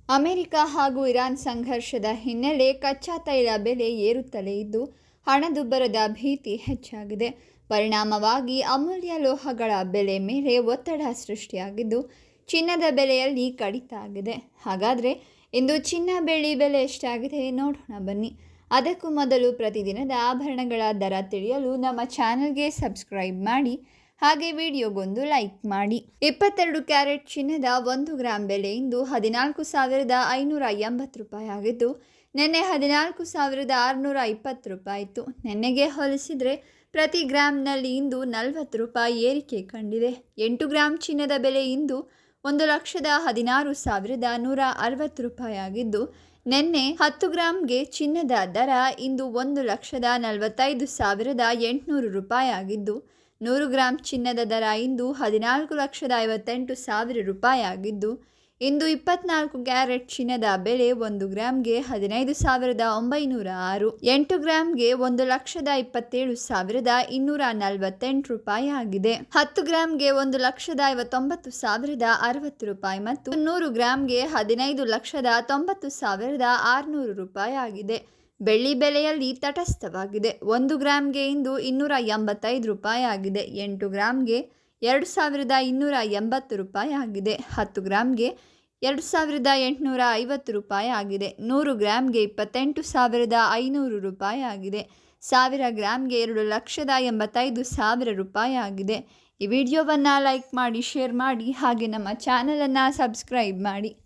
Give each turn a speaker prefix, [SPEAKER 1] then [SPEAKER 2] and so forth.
[SPEAKER 1] America ಹಾಗೂ Iran ಸಂಘರ್ಷದ ಹಿನ್ನೆಲೆ ಕಚ್ಚಾ ತೈಲ ಬೆಲೆ ಏರುತ್ತಲೇ ಇದ್ದು ಹಣದುಬ್ಬರದ ಭೀತಿ ಹೆಚ್ಚಾಗಿದೆ. ಪರಿಣಾಮವಾಗಿ ಅಮೂಲ್ಯ ಲೋಹಗಳ ಬೆಲೆ ಮೇಲೆ ಒತ್ತಡ ಸೃಷ್ಟಿಯಾಗಿದ್ದು ಚಿನ್ನದ ಬೆಲೆಯಲ್ಲಿ ಕಡಿತ ಆಗಿದೆ. ಹಾಗಾದರೆ ಇಂದು ಚಿನ್ನ ಬೆಳ್ಳಿ ಬೆಲೆ ಎಷ್ಟಾಗಿದೆ ನೋಡೋಣ ಬನ್ನಿ. ಅದಕ್ಕೂ ಮೊದಲು ಪ್ರತಿದಿನದ ಆಭರಣಗಳ ದರ ತಿಳಿಯಲು ನಮ್ಮ ಚಾನಲ್ಗೆ ಸಬ್ಸ್ಕ್ರೈಬ್ ಮಾಡಿ, ಹಾಗೆ ವಿಡಿಯೋಗೊಂದು ಲೈಕ್ ಮಾಡಿ. 22 ಕ್ಯಾರೆಟ್ ಚಿನ್ನದ 1 ಗ್ರಾಂ ಬೆಲೆ ಇಂದು 14,580 ರೂಪಾಯಿ ಆಗಿದ್ದು ನಿನ್ನೆ 14,620 ರೂಪಾಯಿ ಇತ್ತು. ನಿನ್ನೆಗೆ ಹೋಲಿಸಿದರೆ ಪ್ರತಿ ಗ್ರಾಂನಲ್ಲಿ ಇಂದು 40 ರೂಪಾಯಿ ಏರಿಕೆ ಕಂಡಿದೆ. 8 ಗ್ರಾಂ ಚಿನ್ನದ ಬೆಲೆ ಇಂದು 1,16,160 ರೂಪಾಯಿ ಆಗಿದ್ದು ನಿನ್ನೆ 10 ಗ್ರಾಂಗೆ ಚಿನ್ನದ ದರ ಇಂದು 1,45,800 ರೂಪಾಯಿ ಆಗಿದ್ದು 100 ಗ್ರಾಂ ಚಿನ್ನದ ದರ ಇಂದು 14,58,000 ರೂಪಾಯಿ ಆಗಿದ್ದು ಇಂದು 24 ಕ್ಯಾರೆಟ್ ಚಿನ್ನದ ಬೆಲೆ 1 ಗ್ರಾಂಗೆ 15,906, 8 ಗ್ರಾಂಗೆ 1,27,248 ರೂಪಾಯಿ ಆಗಿದೆ. 10 ಗ್ರಾಂಗೆ 1,59,060 ರೂಪಾಯಿ ಮತ್ತು 100 ಗ್ರಾಂಗೆ 15,90,600 ರೂಪಾಯಿ ಆಗಿದೆ. ಬೆಳ್ಳಿ ಬೆಲೆಯಲ್ಲಿ ತಟಸ್ಥವಾಗಿದೆ. 1 ಗ್ರಾಂಗೆ ಇಂದು 285 ರೂಪಾಯಿ ಆಗಿದೆ. 8 ಗ್ರಾಂಗೆ 2,280 ರೂಪಾಯಿ ಆಗಿದೆ. 10 ಗ್ರಾಂಗೆ 2,850 ರೂಪಾಯಿ ಆಗಿದೆ. 100 ಗ್ರಾಂಗೆ 28,500 ರೂಪಾಯಿ ಆಗಿದೆ. 1000 ಗ್ರಾಂಗೆ 2,85,000 ರೂಪಾಯಿ ಆಗಿದೆ. ಈ ವಿಡಿಯೋವನ್ನು ಲೈಕ್ ಮಾಡಿ, ಶೇರ್ ಮಾಡಿ, ಹಾಗೆ ನಮ್ಮ ಚಾನಲನ್ನು ಸಬ್ಸ್ಕ್ರೈಬ್ ಮಾಡಿ.